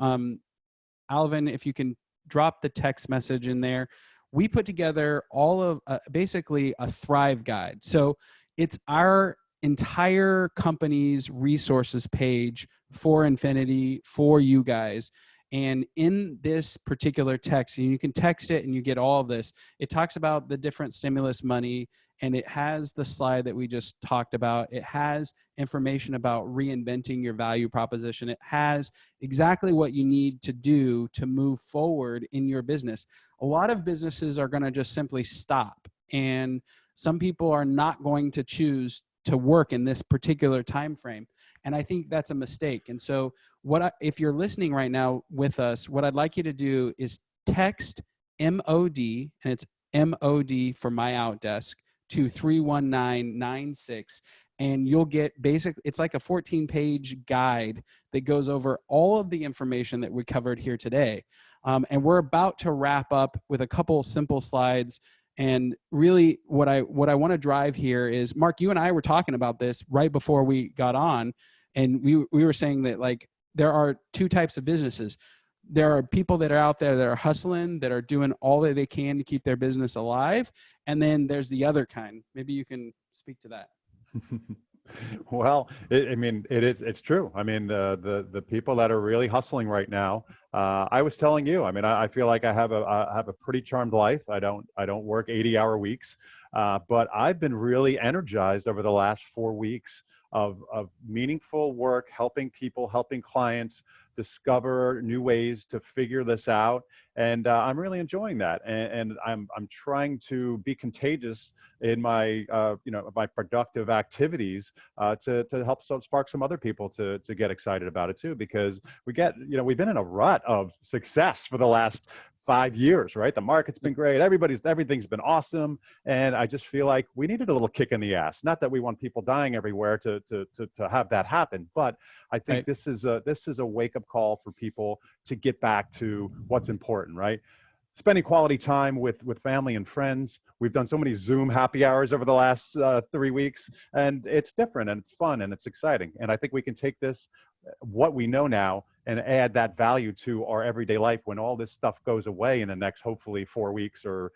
Alvin, if you can drop the text message in there. We put together all of basically a Thrive guide. So it's our entire company's resources page for Infiniti, for you guys. And in this particular text, and you can text it and you get all of this, it talks about the different stimulus money, and it has the slide that we just talked about. It has information about reinventing your value proposition. It has exactly what you need to do to move forward in your business. A lot of businesses are going to just simply stop, and some people are not going to choose to work in this particular time frame. And I think that's a mistake. And so if you're listening right now with us, what I'd like you to do is text MOD, and it's MOD for My Outdesk, to 31996. And you'll get it's like a 14-page guide that goes over all of the information that we covered here today. And we're about to wrap up with a couple simple slides. And really what I want to drive here is, Mark, you and I were talking about this right before we got on. And we were saying that, like, there are two types of businesses. There are people that are out there that are hustling, that are doing all that they can to keep their business alive. And then there's the other kind. Maybe you can speak to that. Well, it's true. I mean, the people that are really hustling right now. I was telling you. I mean, I feel like I have a pretty charmed life. I don't work 80-hour weeks, but I've been really energized over the last 4 weeks of meaningful work, helping people, helping clients discover new ways to figure this out. And I'm really enjoying that. And I'm trying to be contagious in my, my productive activities to help spark some other people to get excited about it too, because we've been in a rut of success for the last 5 years, right? The market's been great. Everything's been awesome. And I just feel like we needed a little kick in the ass. Not that we want people dying everywhere to have that happen, but I think this is a wake-up call for people to get back to what's important, right? Spending quality time with family and friends. We've done so many Zoom happy hours over the last 3 weeks, and it's different and it's fun and it's exciting. And I think we can take what we know now and add that value to our everyday life when all this stuff goes away in the next, hopefully 4 weeks or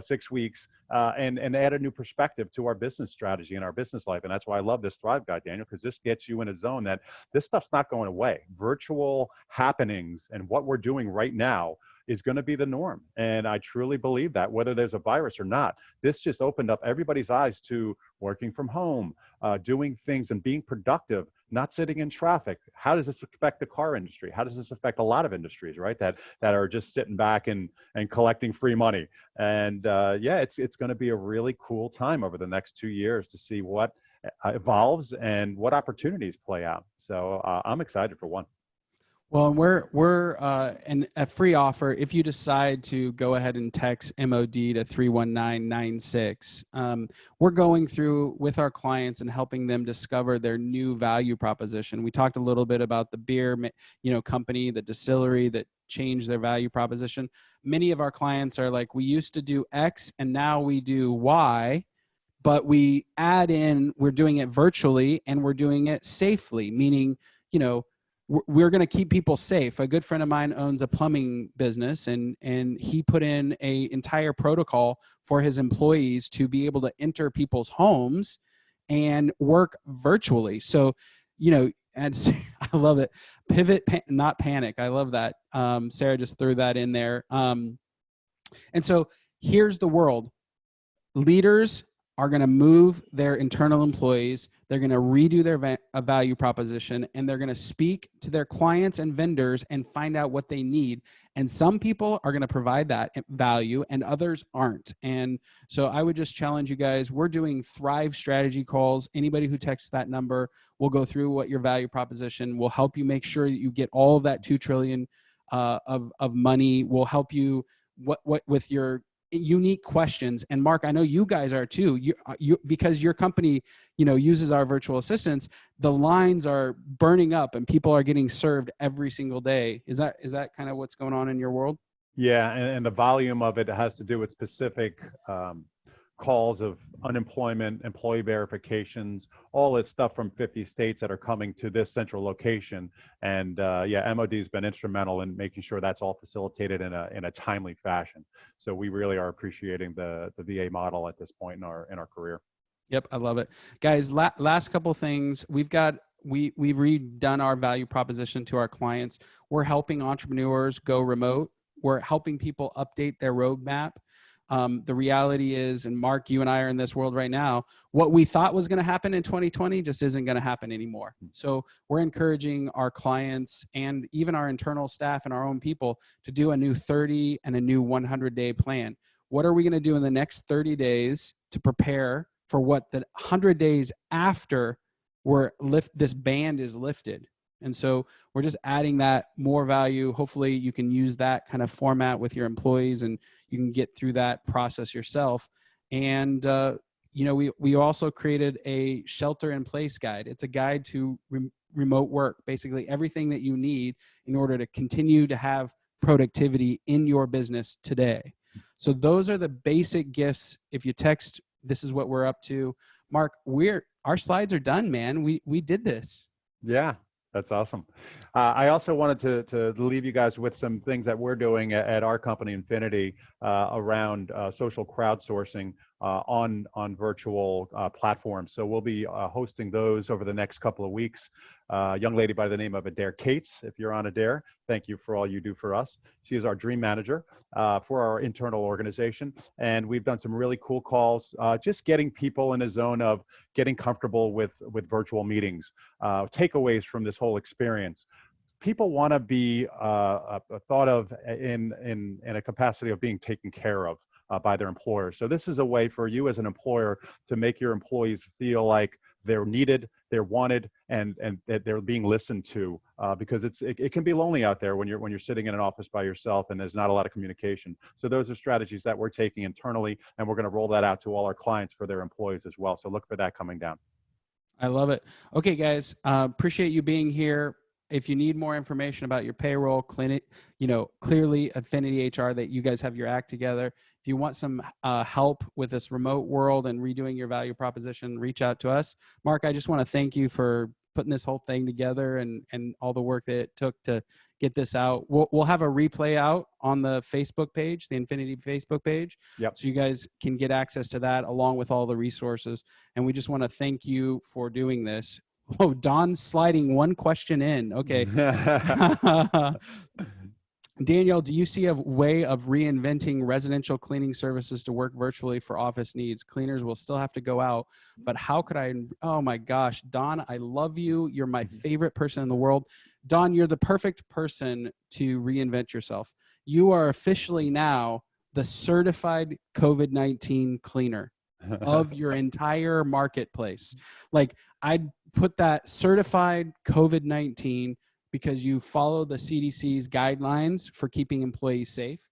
6 weeks, and add a new perspective to our business strategy and our business life. And that's why I love this Thrive Guide, Daniel, because this gets you in a zone that this stuff's not going away. Virtual happenings and what we're doing right now is going to be the norm. And I truly believe that, whether there's a virus or not. This just opened up everybody's eyes to working from home, doing things and being productive, not sitting in traffic. How does this affect the car industry? How does this affect a lot of industries, right? That are just sitting back and collecting free money. And yeah, it's going to be a really cool time over the next 2 years to see what evolves and what opportunities play out. So I'm excited for one. Well, and we're and a free offer if you decide to go ahead and text MOD to 31996. We're going through with our clients and helping them discover their new value proposition. We talked a little bit about the beer, company, the distillery that changed their value proposition. Many of our clients are like, we used to do X and now we do Y, but we add in, we're doing it virtually and we're doing it safely, meaning, we're going to keep people safe. A good friend of mine owns a plumbing business, and he put in a entire protocol for his employees to be able to enter people's homes and work virtually. So, and I love it. Pivot, not panic. I love that. Sarah just threw that in there. And so here's the world. Leaders are going to move their internal employees. They're going to redo their value proposition, and they're going to speak to their clients and vendors and find out what they need. And some people are going to provide that value and others aren't. And so I would just challenge you guys. We're doing Thrive strategy calls. Anybody who texts that number, we'll go through what your value proposition will help you make sure that you get all of that $2 trillion of money. Will help you what with your unique questions. And Mark, I know you guys are too. You because your company, uses our virtual assistants. The lines are burning up, and people are getting served every single day. Is that kind of what's going on in your world? Yeah, and the volume of it has to do with specific calls of unemployment, employee verifications, all this stuff from 50 states that are coming to this central location. And yeah, MOD has been instrumental in making sure that's all facilitated in a timely fashion. So we really are appreciating the VA model at this point in our career. Yep, I love it, guys. Last couple things. We've redone our value proposition to our clients. We're helping entrepreneurs go remote. We're helping people update their roadmap. The reality is, and Mark, you and I are in this world right now, what we thought was going to happen in 2020 just isn't going to happen anymore. So we're encouraging our clients and even our internal staff and our own people to do a new 30 and a new 100-day plan. What are we going to do in the next 30 days to prepare for what the 100 days after this band is lifted? And so we're just adding that more value. Hopefully you can use that kind of format with your employees and you can get through that process yourself. And, we also created a shelter in place guide. It's a guide to remote work, basically everything that you need in order to continue to have productivity in your business today. So those are the basic gifts. If you text, this is what we're up to. Mark, our slides are done, man. We did this. Yeah. That's awesome. I also wanted to leave you guys with some things that we're doing at our company, Infiniti, around social crowdsourcing on virtual platforms. So we'll be hosting those over the next couple of weeks. A young lady by the name of Adair Cates, if you're on Adair, thank you for all you do for us. She is our dream manager for our internal organization. And we've done some really cool calls, just getting people in a zone of getting comfortable with virtual meetings, takeaways from this whole experience. People want to be thought of in a capacity of being taken care of by their employer. So this is a way for you as an employer to make your employees feel like they're needed, they're wanted, and that they're being listened to, because it can be lonely out there when you're sitting in an office by yourself and there's not a lot of communication. So those are strategies that we're taking internally, and we're going to roll that out to all our clients for their employees as well. So look for that coming down. I love it. Okay, guys, appreciate you being here. If you need more information about your payroll clinic, clearly Infiniti HR, that you guys have your act together. If you want some help with this remote world and redoing your value proposition, reach out to us. Mark, I just want to thank you for putting this whole thing together and all the work that it took to get this out. We'll have a replay out on the Facebook page, the Infiniti Facebook page. Yep. So you guys can get access to that along with all the resources. And we just want to thank you for doing this. Oh, Don's sliding one question in. Okay. Danielle, do you see a way of reinventing residential cleaning services to work virtually for office needs? Cleaners will still have to go out, but how could I? Oh my gosh, Don, I love you. You're my favorite person in the world. Don, you're the perfect person to reinvent yourself. You are officially now the certified COVID-19 cleaner of your entire marketplace. Like, I'd put that certified COVID-19 because you follow the CDC's guidelines for keeping employees safe.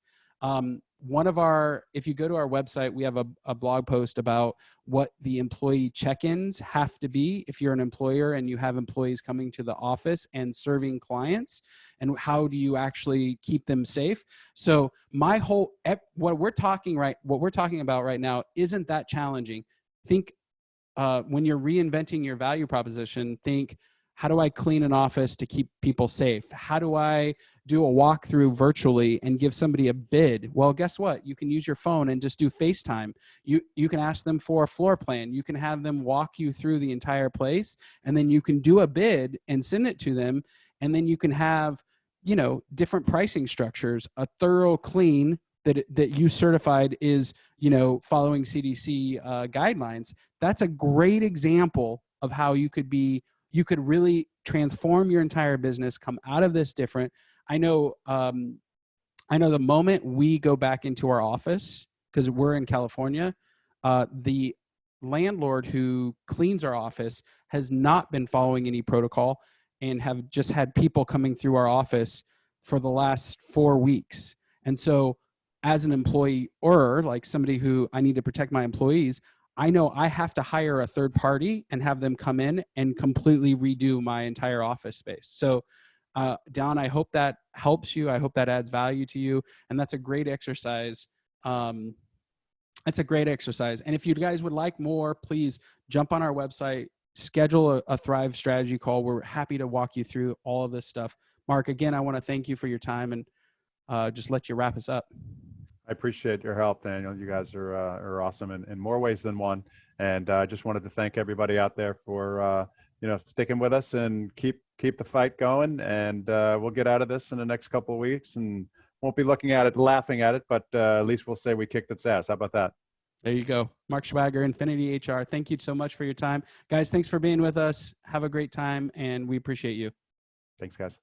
One of our, if you go to our website, we have a blog post about what the employee check-ins have to be if you're an employer and you have employees coming to the office and serving clients, and how do you actually keep them safe. So my whole, what we're talking about right now isn't that challenging. Think when you're reinventing your value proposition, think, how do I clean an office to keep people safe? How do I do a walkthrough virtually and give somebody a bid? Well, guess what? You can use your phone and just do FaceTime. You can ask them for a floor plan. You can have them walk you through the entire place, and then you can do a bid and send it to them. And then you can have, you know, different pricing structures. A thorough clean that you certified is, you know, following CDC guidelines. That's a great example of how you could really transform your entire business, come out of this different. I know the moment we go back into our office, because we're in California, the landlord who cleans our office has not been following any protocol and have just had people coming through our office for the last 4 weeks. And so as an employee, or like somebody who I need to protect my employees, I know I have to hire a third party and have them come in and completely redo my entire office space. So Don, I hope that helps you. I hope that adds value to you. And that's a great exercise. It's a great exercise. And if you guys would like more, please jump on our website, schedule a Thrive strategy call. We're happy to walk you through all of this stuff. Mark, again, I want to thank you for your time, and just let you wrap us up. I appreciate your help, Daniel. You guys are awesome in more ways than one. And I just wanted to thank everybody out there for sticking with us and keep the fight going. And we'll get out of this in the next couple of weeks, and won't be looking at it, laughing at it, but at least we'll say we kicked its ass. How about that? There you go. Mark Schwager, Infiniti HR. Thank you so much for your time. Guys, thanks for being with us. Have a great time, and we appreciate you. Thanks, guys.